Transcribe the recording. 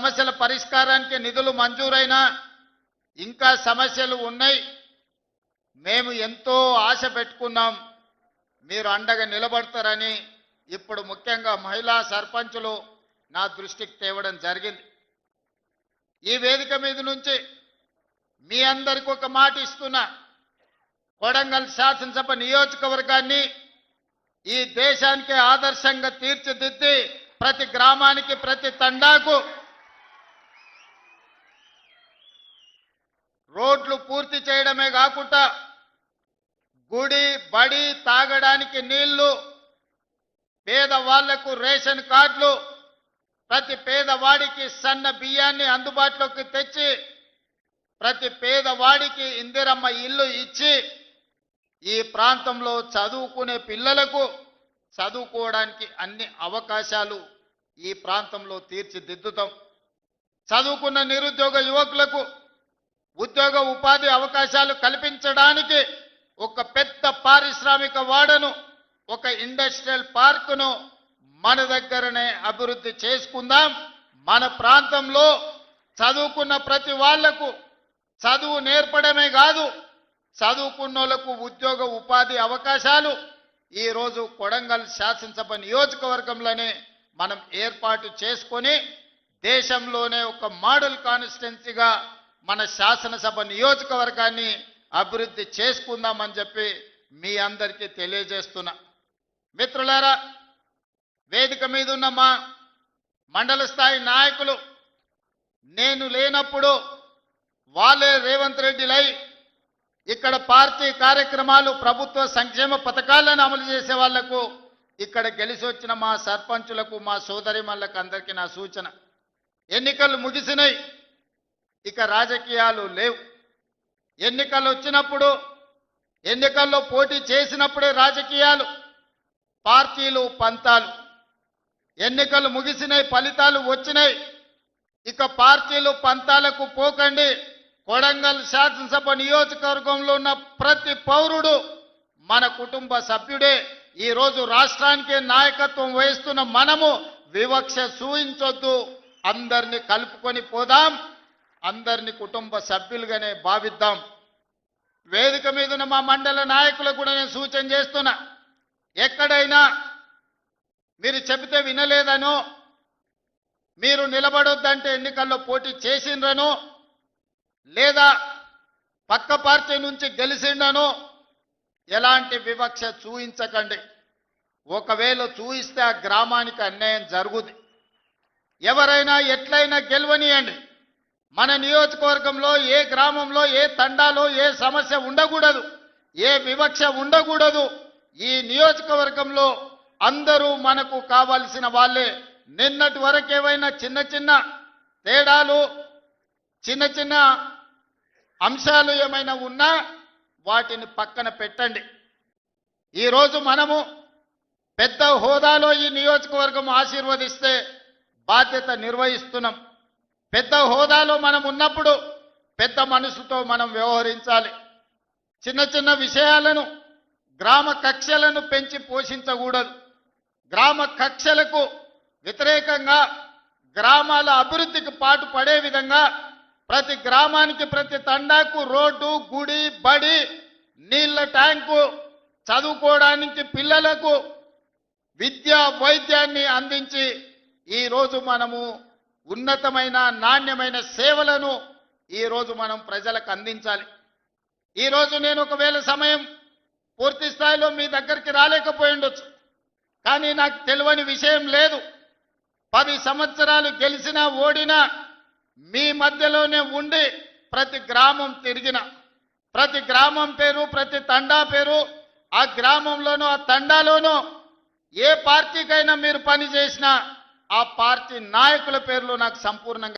సమస్యల పరిష్కారానికి నిధులు మంజూరైనా ఇంకా సమస్యలు ఉన్నాయి. మేము ఎంతో ఆశ పెట్టుకున్నాం, మీరు అండగా నిలబడతారని ఇప్పుడు ముఖ్యంగా మహిళా సర్పంచులు నా దృష్టికి తేవడం జరిగింది. ఈ వేదిక మీద నుంచి మీ అందరికీ ఒక మాట ఇస్తున్నా, కొడంగల్ శాసనసభ నియోజకవర్గాన్ని ఈ దేశానికి ఆదర్శంగా తీర్చిదిద్ది ప్రతి గ్రామానికి ప్రతి తండాకు రోడ్లు పూర్తి చేయడమే కాకుండా గుడి బడి తాగడానికి నీళ్లు, పేదవాళ్లకు రేషన్ కార్డులు, ప్రతి పేదవాడికి సన్న బియ్యాన్ని అందుబాటులోకి తెచ్చి ప్రతి పేదవాడికి ఇందిరమ్మ ఇల్లు ఇచ్చి ఈ ప్రాంతంలో చదువుకునే పిల్లలకు చదువుకోవడానికి అన్ని అవకాశాలు ఈ ప్రాంతంలో తీర్చిదిద్దుతాం. చదువుకున్న నిరుద్యోగ యువకులకు ఉద్యోగ ఉపాధి అవకాశాలు కల్పించడానికి ఒక పెద్ద పారిశ్రామిక వాడను, ఒక ఇండస్ట్రియల్ పార్కును మన దగ్గరనే అభివృద్ధి చేసుకుందాం. మన ప్రాంతంలో చదువుకున్న ప్రతి వాళ్లకు చదువు నేర్పడమే కాదు, చదువుకున్నోళ్లకు ఉద్యోగ ఉపాధి అవకాశాలు ఈరోజు కొడంగల్ శాసనసభ నియోజకవర్గంలోనే మనం ఏర్పాటు చేసుకొని దేశంలోనే ఒక మోడల్ కాన్స్టిట్యున్సీగా మన శాసనసభ నియోజకవర్గాన్ని అభివృద్ధి చేసుకుందామని చెప్పి మీ అందరికీ తెలియజేస్తున్నా. మిత్రులారా, వేదిక మీద ఉన్న మా మండల స్థాయి నాయకులు నేను లేనప్పుడు వాళ్ళే రేవంత్ రెడ్డిలై ఇక్కడ పార్టీ కార్యక్రమాలు ప్రభుత్వ సంక్షేమ పథకాలను అమలు చేసే వాళ్లకు ఇక్కడ గెలిచి వచ్చిన మా సర్పంచులకు మా సోదరిమణులకు అందరికీ నా సూచన, ఎన్నికలు ముగిసినాయి, ఇక రాజకీయాలు లేవు. ఎన్నికలు వచ్చినప్పుడు ఎన్నికల్లో పోటీ చేసినప్పుడే రాజకీయాలు, పార్టీలు పంతాలు. ఎన్నికలు ముగిసినాయి, ఫలితాలు వచ్చినాయి, ఇక పార్టీలు పంతాలకు పోకండి. కొడంగల్ శాసనసభ నియోజకవర్గంలో ఉన్న ప్రతి పౌరుడు మన కుటుంబ సభ్యుడే. ఈరోజు రాష్ట్రానికి నాయకత్వం వహిస్తున్న మనము వివక్ష చూయించొద్దు, అందరినీ కలుపుకొని పోదాం, అందరినీ కుటుంబ సభ్యులుగానే భావిద్దాం. వేదిక మీద ఉన్న మా మండల నాయకులకు కూడా నేను సూచన చేస్తున్నా, ఎక్కడైనా మీరు చెబితే వినలేదనో, మీరు నిలబడొద్దంటే ఎన్నికల్లో పోటీ చేసిండ్రనో, లేదా పక్క పార్టీ నుంచి గెలిచిండనో ఎలాంటి వివక్ష చూయించకండి. ఒకవేళ చూయిస్తే ఆ గ్రామానికి అన్యాయం జరుగుతుంది. ఎవరైనా ఎట్లయినా గెలవనియండి. మన నియోజకవర్గంలో ఏ గ్రామంలో ఏ తండాలో ఏ సమస్య ఉండకూడదు, ఏ వివక్ష ఉండకూడదు. ఈ నియోజకవర్గంలో అందరూ మనకు కావాల్సిన వాళ్ళే. నిన్నటి వరకు ఏవైనా చిన్న చిన్న తేడాలు, చిన్న చిన్న అంశాలు ఏమైనా ఉన్నా వాటిని పక్కన పెట్టండి. ఈరోజు మనము పెద్ద హోదాలో ఈ నియోజకవర్గం ఆశీర్వదిస్తే బాధ్యత నిర్వహిస్తున్నాం. పెద్ద హోదాలో మనం ఉన్నప్పుడు పెద్ద మనసుతో మనం వ్యవహరించాలి. చిన్న చిన్న విషయాలను, గ్రామ కక్షలను పెంచి పోషించకూడదు. గ్రామ కక్షలకు వ్యతిరేకంగా గ్రామాల అభివృద్ధికి పాటు పడే విధంగా ప్రతి గ్రామానికి ప్రతి తండాకు రోడ్డు, గుడి, బడి, నీళ్ల ట్యాంకు, చదువుకోవడానికి పిల్లలకు విద్య వైద్యాన్ని అందించి ఈరోజు మనము ఉన్నతమైన నాణ్యమైన సేవలను ఈరోజు మనం ప్రజలకు అందించాలి. ఈరోజు నేను ఒకవేళ సమయం పూర్తి స్థాయిలో మీ దగ్గరికి రాలేకపోయి ఉండొచ్చు, కానీ నాకు తెలియని విషయం లేదు. 10 సంవత్సరాలు గెలిచినా ఓడినా మీ మధ్యలోనే ఉండి ప్రతి గ్రామం తిరిగిన, ప్రతి గ్రామం పేరు, ప్రతి తండా పేరు, ఆ గ్రామంలోనూ ఆ తండాలోనూ ఏ పార్టీకైనా మీరు పని చేసినా ఆ పార్టీ నాయకుల పేర్లు నాకు సంపూర్ణంగా